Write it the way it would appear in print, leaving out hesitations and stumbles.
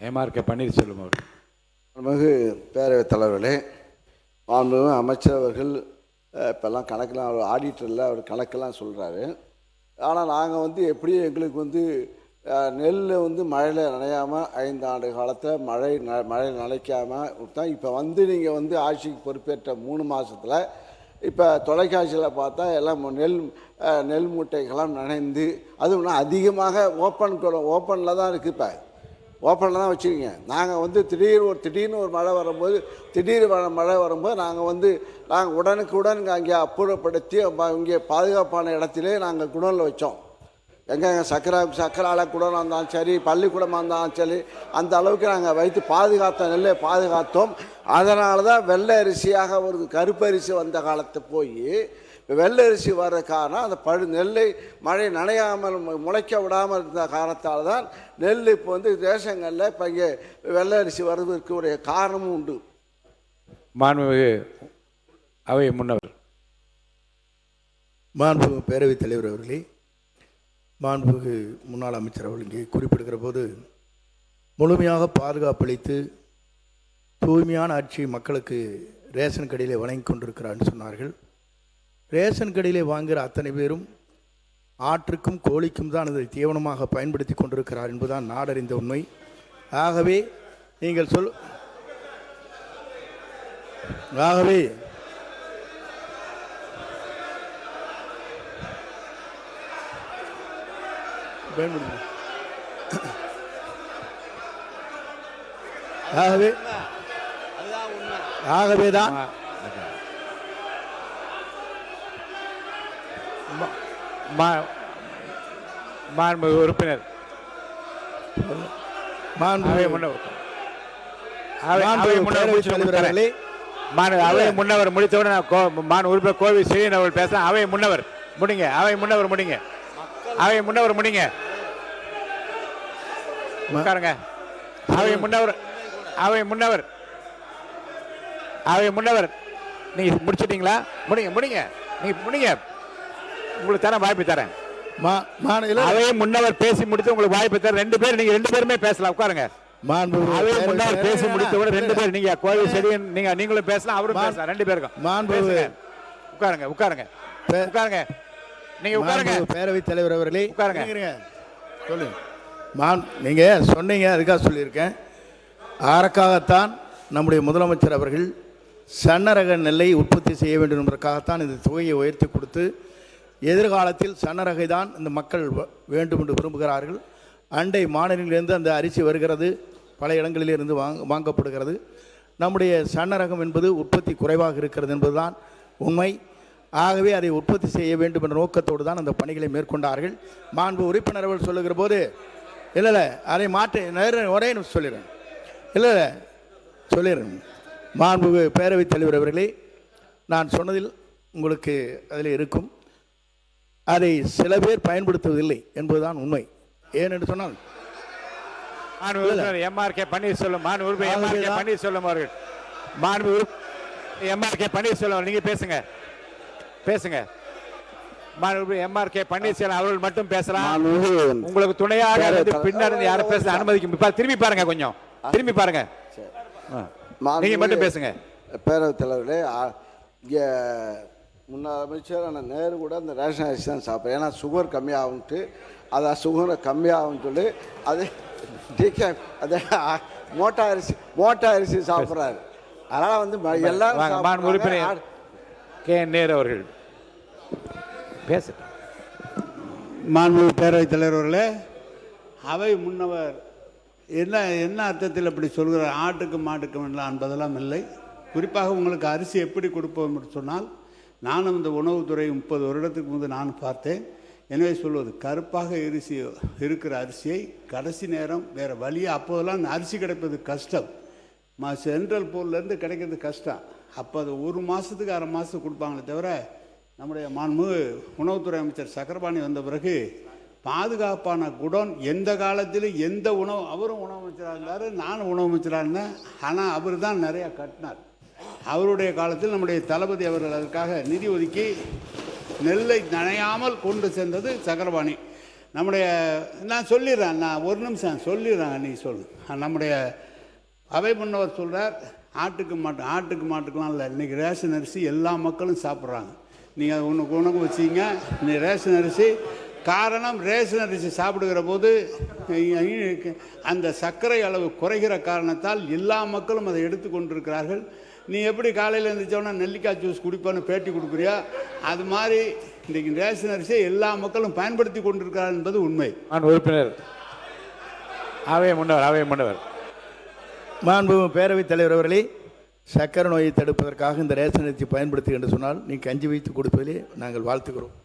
MRK Panneerselvam அவர்கள். மிகு பேரவைத் தலைவர்களே, மாண்புமிகு அமைச்சர் அவர்கள் இப்போல்லாம் கணக்கெல்லாம் அவர் ஆடிட்டரில் அவர் கணக்கெல்லாம் சொல்கிறாரு. ஆனால் நாங்கள் எப்படியும் எங்களுக்கு நெல் மழையில் நனையாமல் 5 ஆண்டு காலத்தில் மழை நனைக்காமல் விட்டோம். இப்போ நீங்கள் ஆட்சிக்கு பொறுப்பேற்ற 3 மாதத்தில் இப்போ தொலைக்காட்சியில் பார்த்தா எல்லாம் நெல் மூட்டைகள்லாம் நனைந்து, அதுவும் அதிகமாக ஓப்பனில் தான் இருக்குது. இப்போ ஓப்பனில் தான் வச்சுருக்கீங்க. நாங்கள் திடீர்னு ஒரு மழை வரும்போது மழை வரும்போது நாங்கள் உடனுக்குடன் அங்கே அப்புறப்படுத்தி இங்கே பாதுகாப்பான இடத்திலே நாங்கள் குடோனில் வச்சோம். எங்கே சக்கரால குடோனாக இருந்தாலும் சரி, பள்ளிக்கூடமாக இருந்தாலும் சரி, அந்த அளவுக்கு நாங்கள் வைத்து நெல்லை பாதுகாத்தோம். அதனால தான் வெள்ளை அரிசியாக ஒரு கருப்பு அரிசி வந்த காலத்தை போய் வெள்ளை அரிசி வர்ற காரணம் அந்த நெல்லை மழை நனையாமல் முளைக்க விடாமல் இருந்த காரணத்தால் தான் நெல் இப்போ தேசங்களில் இப்போ இங்கே வெள்ளை அரிசி வருவதற்கு உடைய காரணமும் உண்டு. மாண்புமிகு அவை முன்னவர். மாண்புமிகு பேரவைத் தலைவர் அவர்களே, மாண்புமிகு முன்னாள் அமைச்சர் அவர்கள் இங்கே குறிப்பிடுகிற போது முழுமையாக பாதுகாப்பளித்து தூய்மையான ஆட்சி மக்களுக்கு ரேஷன் கடையிலே வழங்கி கொண்டிருக்கிறான்னு சொன்னார்கள். ரேஷன் கடையிலே வாங்குகிற அத்தனை பேரும் ஆற்றுக்கும் கோழிக்கும் தான் அதை தீவனமாக பயன்படுத்தி கொண்டிருக்கிறார் என்பதுதான் நாடறிந்த உண்மை. ஆகவே நீங்கள் ஆகவேதான் மாண்புமிகு உறுப்பினர் முன்னவர் முடித்தவுடன் உறுப்பினர் கோவி ஸ்ரீன் அவர்கள் பேச அவை முன்னவர் முடிங்க. அவை முன்னவர் முடிங்க. அவை முன்னவர் முடிங்க. உட்காருங்க. அவை முன்னவர் நீங்க முடிச்சிட்டீங்களா? முடிங்க. நீங்க முடிங்க. உங்களுக்கு தரேன், வாய்ப்பு தரேன். அவை முன்னவர் பேசி முடித்து உங்களுக்கு வாய்ப்பு தரேன். நீங்க ரெண்டு பேருமே பேசலாம். உட்காருங்க. அவை முன்னவர் பேசி முடித்தவுடன் 2 பேர், நீங்க கோவை செடியன் நீங்களும் பேசலாம், அவரும் பேசலாம். 2 பேருக்கும் உட்காருங்க. நீங்க உட்காருங்க. பேரவைத் தலைவர் அவர்களே உட்காருங்க. சொல்லுங்க. நீங்க சொன்னீங்க, அதுக்காக சொல்லியிருக்கேன். அதற்காகத்தான் நம்முடைய முதலமைச்சர் அவர்கள் சன்னரக நெல்லை உற்பத்தி செய்ய வேண்டும் என்பதற்காகத்தான் இந்த தொகையை உயர்த்தி கொடுத்து, எதிர்காலத்தில் சன்னரகை தான் இந்த மக்கள் வேண்டும் என்று விரும்புகிறார்கள். அண்டை மாநிலங்களிலிருந்து அந்த அரிசி வருகிறது, பல இடங்களிலிருந்து வாங்கப்படுகிறது. நம்முடைய சன்னரகம் என்பது உற்பத்தி குறைவாக இருக்கிறது என்பதுதான் உண்மை. ஆகவே அதை உற்பத்தி செய்ய வேண்டும் என்ற நோக்கத்தோடு தான் அந்த பணிகளை மேற்கொண்டார்கள். மாண்பு உறுப்பினர் அவர்கள் சொல்லுகிற போது இல்லை அதை மாற்றி ஒரே சொல்லிடுறேன். மாண்பு பேரவைத் தலைவர் அவர்களே, நான் சொன்னதில் உங்களுக்கு அதில் இருக்கும். அதை சில பேர் பயன்படுத்துவதில்லை என்பதுதான் உண்மை. ஏனென்று சொன்னால் எம்ஆர்கே பன்னீர்செல்வம் அவர்கள், எம்ஆர்கே பன்னீர்செல்வம் நீங்க பேசுங்க. எம்ஆர்கே பன்னீர்செல்வம் அவர்கள் மட்டும் பேசலாம். உங்களுக்கு துணையாக பின்னாடி யாரும் பேச அனுமதிக்கும். திரும்பி பாருங்க, கொஞ்சம் திரும்பி பாருங்க. நீங்க மட்டும் பேசுங்க. பேரவைத் தலைவர்களே, இங்கே முன்னாள் அமைச்சர் நேரு கூட அந்த ரேஷன் அரிசி தான் சாப்பிட்றேன். ஏன்னா சுகர் கம்மியாகும்ட்டு, அதை சுகரை கம்மியாகும்னு சொல்லி அது மோட்டா அரிசி சாப்பிட்றாரு. அதனால் எல்லாரும் உறுப்பினர் கே நேரு அவர்கள் பேச. மாண்புமிகு பேரவைத் தலைவர்களே, அவை முன்னவர் என்ன அர்த்தத்தில் அப்படி சொல்கிறார்? ஆட்டுக்கும் மாட்டுக்கும் எல்லாம் என்பதெல்லாம் இல்லை. குறிப்பாக உங்களுக்கு அரிசி எப்படி கொடுப்போம் என்று சொன்னால், நானும் இந்த உணவுத்துறை 30 வருடத்துக்கு முன்பு நான் பார்த்தேன். எனவே சொல்வது, கருப்பாக இருக்கிற அரிசியை கடைசி நேரம் வேறு வழியாக, அப்போதெல்லாம் அந்த அரிசி கிடைப்பது கஷ்டம். சென்ட்ரல் போர்லேருந்து கிடைக்கிறது கஷ்டம். அப்போ அது 1 மாதத்துக்கு 1/2 மாதத்துக்கு கொடுப்பாங்களே தவிர, நம்முடைய மாண்புமிகு உணவுத்துறை அமைச்சர் சக்கரபாணி வந்த பிறகு பாதுகாப்பான குடோன் எந்த காலத்திலும் எந்த உணவு, அவரும் உணவு அமைச்சராக இருந்தார், நானும் உணவு அமைச்சராக இருந்தேன். ஆனால் அவர் தான் நிறையா கட்டினார். அவருடைய காலத்தில் நம்முடைய தளபதி அவர்கள் அதற்காக நிதி ஒதுக்கி நெல்லை நனையாமல் கொண்டு சென்றது சக்கரபாணி. நம்முடைய நான் சொல்லிடுறேன், நான் ஒரு நிமிஷம் சொல்லிடுறேன், நீ சொல்லு. நம்முடைய அவை முன்னவர் சொல்கிறார், ஆட்டுக்கு மாட்டுக்கெலாம் இல்லை, இன்றைக்கி ரேஷன் அரிசி எல்லா மக்களும் சாப்பிட்றாங்க. நீங்கள் உனக்கு வச்சிங்க நீ ரேஷன் அரிசி. காரணம், ரேஷன் அரிசி சாப்பிடுகிற போது அந்த சர்க்கரை அளவு குறைகிற காரணத்தால் எல்லா மக்களும் அதை எடுத்துக்கொண்டிருக்கிறார்கள். நீ எப்படி காலையில் எழுந்திரிச்சோன்னா நெல்லிக்காய் ஜூஸ் குடிப்போன்னு பேட்டி கொடுக்குறியா, அது மாதிரி இன்றைக்கு ரேஷன் அரிசியை எல்லா மக்களும் பயன்படுத்தி கொண்டிருக்கிறார் என்பது உண்மை. உறுப்பினர் அவை முன்னவர் மாண்பு பேரவைத் தலைவர் அவர்களே, சக்கரை நோயை தடுப்பதற்காக இந்த ரேஷன் அரிசி பயன்படுத்தி என்று சொன்னால் நீங்கள் கஞ்சி வைத்து கொடுப்பதிலே நாங்கள் வாழ்த்துக்கிறோம்.